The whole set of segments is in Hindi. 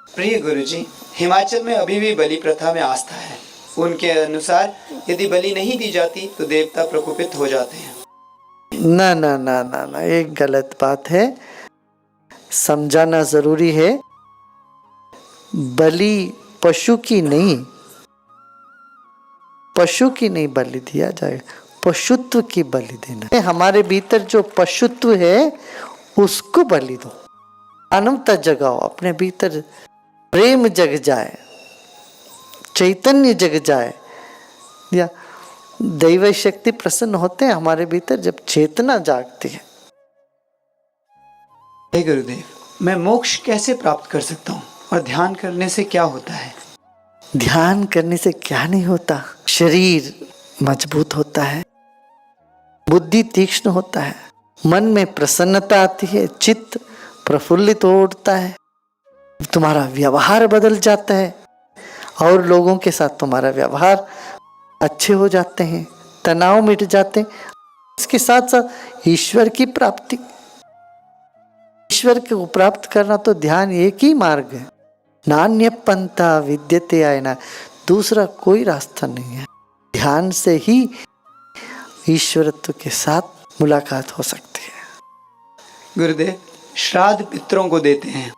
प्रिय गुरुजी, हिमाचल में अभी भी बलि प्रथा में आस्था है। उनके अनुसार यदि बलि नहीं दी जाती तो देवता प्रकोपित हो जाते हैं। ना ना ना ना ना, एक गलत बात है, समझाना जरूरी है। बलि पशु की नहीं बलि दिया जाए, पशुत्व की बलि देना है। हमारे भीतर जो पशुत्व है उसको बलि दो, मानवता जगाओ, अपने भीतर प्रेम जग जाए, चैतन्य जग जाए, या दैव शक्ति प्रसन्न होते हैं हमारे भीतर जब चेतना जागती है। हे गुरुदेव, मैं मोक्ष कैसे प्राप्त कर सकता हूँ और ध्यान करने से क्या होता है? ध्यान करने से क्या नहीं होता, शरीर मजबूत होता है, बुद्धि तीक्ष्ण होता है, मन में प्रसन्नता आती है, चित्त प्रफुल्लित हो उठता है, तुम्हारा व्यवहार बदल जाता है और लोगों के साथ तुम्हारा व्यवहार अच्छे हो जाते हैं, तनाव मिट जाते हैं। इसके साथ साथ ईश्वर की प्राप्ति, ईश्वर को प्राप्त करना तो ध्यान एक ही मार्ग है। नान्य पंथा विद्यते आयना, दूसरा कोई रास्ता नहीं है। ध्यान से ही ईश्वरत्व के साथ मुलाकात हो सकती है। गुरुदेव, श्राद्ध पितरों को देते हैं,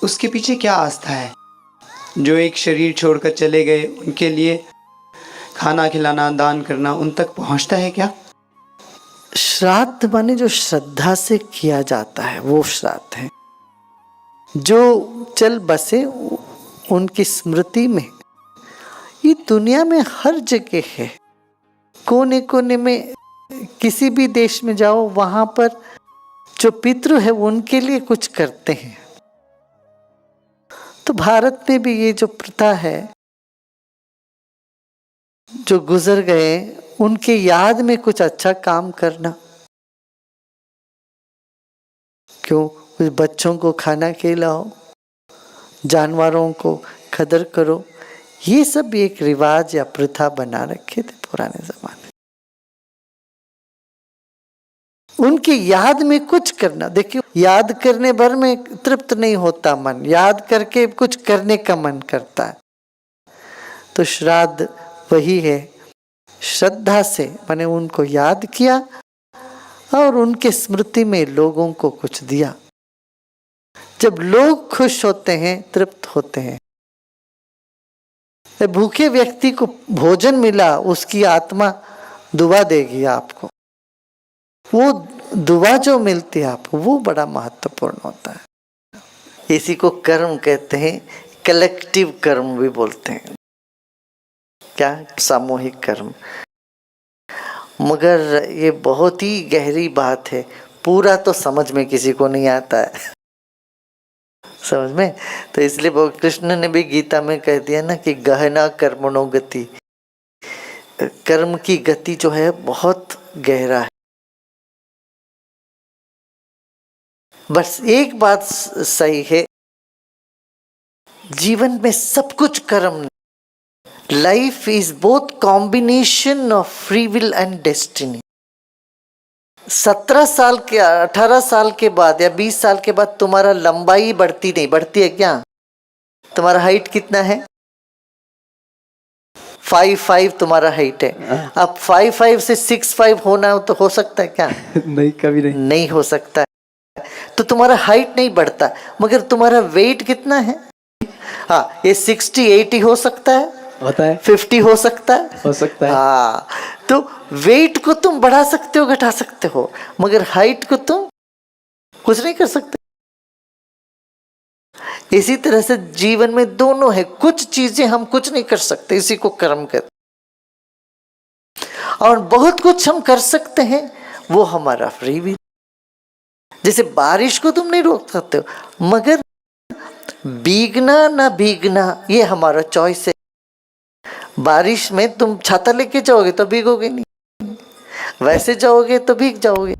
उसके पीछे क्या आस्था है? जो एक शरीर छोड़कर चले गए उनके लिए खाना खिलाना, दान करना उन तक पहुंचता है क्या? श्राद्ध माने जो श्रद्धा से किया जाता है वो श्राद्ध है। जो चल बसे उनकी स्मृति में, ये दुनिया में हर जगह है, कोने कोने में, किसी भी देश में जाओ वहां पर जो पितृ है उनके लिए कुछ करते हैं। तो भारत में भी ये जो प्रथा है, जो गुजर गए उनके याद में कुछ अच्छा काम करना, क्यों कुछ बच्चों को खाना खिलाओ, जानवरों को कदर करो, ये सब एक रिवाज या प्रथा बना रखे थे पुराने जमाने। उनकी याद में कुछ करना, देखिए याद करने भर में तृप्त नहीं होता मन, याद करके कुछ करने का मन करता है। तो श्राद्ध वही है, श्रद्धा से मैंने उनको याद किया और उनके स्मृति में लोगों को कुछ दिया। जब लोग खुश होते हैं, तृप्त होते हैं, भूखे व्यक्ति को भोजन मिला, उसकी आत्मा दुआ देगी आपको, वो दुआ जो मिलती है आपको वो बड़ा महत्वपूर्ण होता है। इसी को कर्म कहते हैं, कलेक्टिव कर्म भी बोलते हैं, क्या सामूहिक कर्म। मगर ये बहुत ही गहरी बात है, पूरा तो समझ में किसी को नहीं आता है, समझ में। तो इसलिए कृष्ण ने भी गीता में कह दिया ना कि गहना कर्मणो गति, कर्म की गति जो है बहुत गहरा है। बस एक बात सही है, जीवन में सब कुछ कर्म, life is both combination of free will and destiny. 17 साल के 18 साल के बाद या 20 साल के बाद तुम्हारा लंबाई बढ़ती नहीं, बढ़ती है क्या? तुम्हारा हाइट कितना है? 5'5" तुम्हारा हाइट है। अब 5'5" से 6'5" होना तो हो सकता है क्या? नहीं, कभी नहीं हो सकता है। तो तुम्हारा हाइट नहीं बढ़ता, मगर तुम्हारा वेट कितना है? हाँ, ये 60-80 हो सकता है, होता है, 50 हो सकता है। हाँ, तो वेट को तुम बढ़ा सकते हो, घटा सकते हो, मगर हाइट को तुम कुछ नहीं कर सकते। इसी तरह से जीवन में दोनों है, कुछ चीजें हम कुछ नहीं कर सकते, इसी को कर्म कहते, और बहुत कुछ हम कर सकते हैं, वो हमारा फ्री विल। जैसे बारिश को तुम नहीं रोक सकते हो, मगर भीगना ना भीगना ये हमारा चॉइस है। बारिश में तुम छाता लेके जाओगे तो भीगोगे नहीं, वैसे जाओगे तो भीग जाओगे।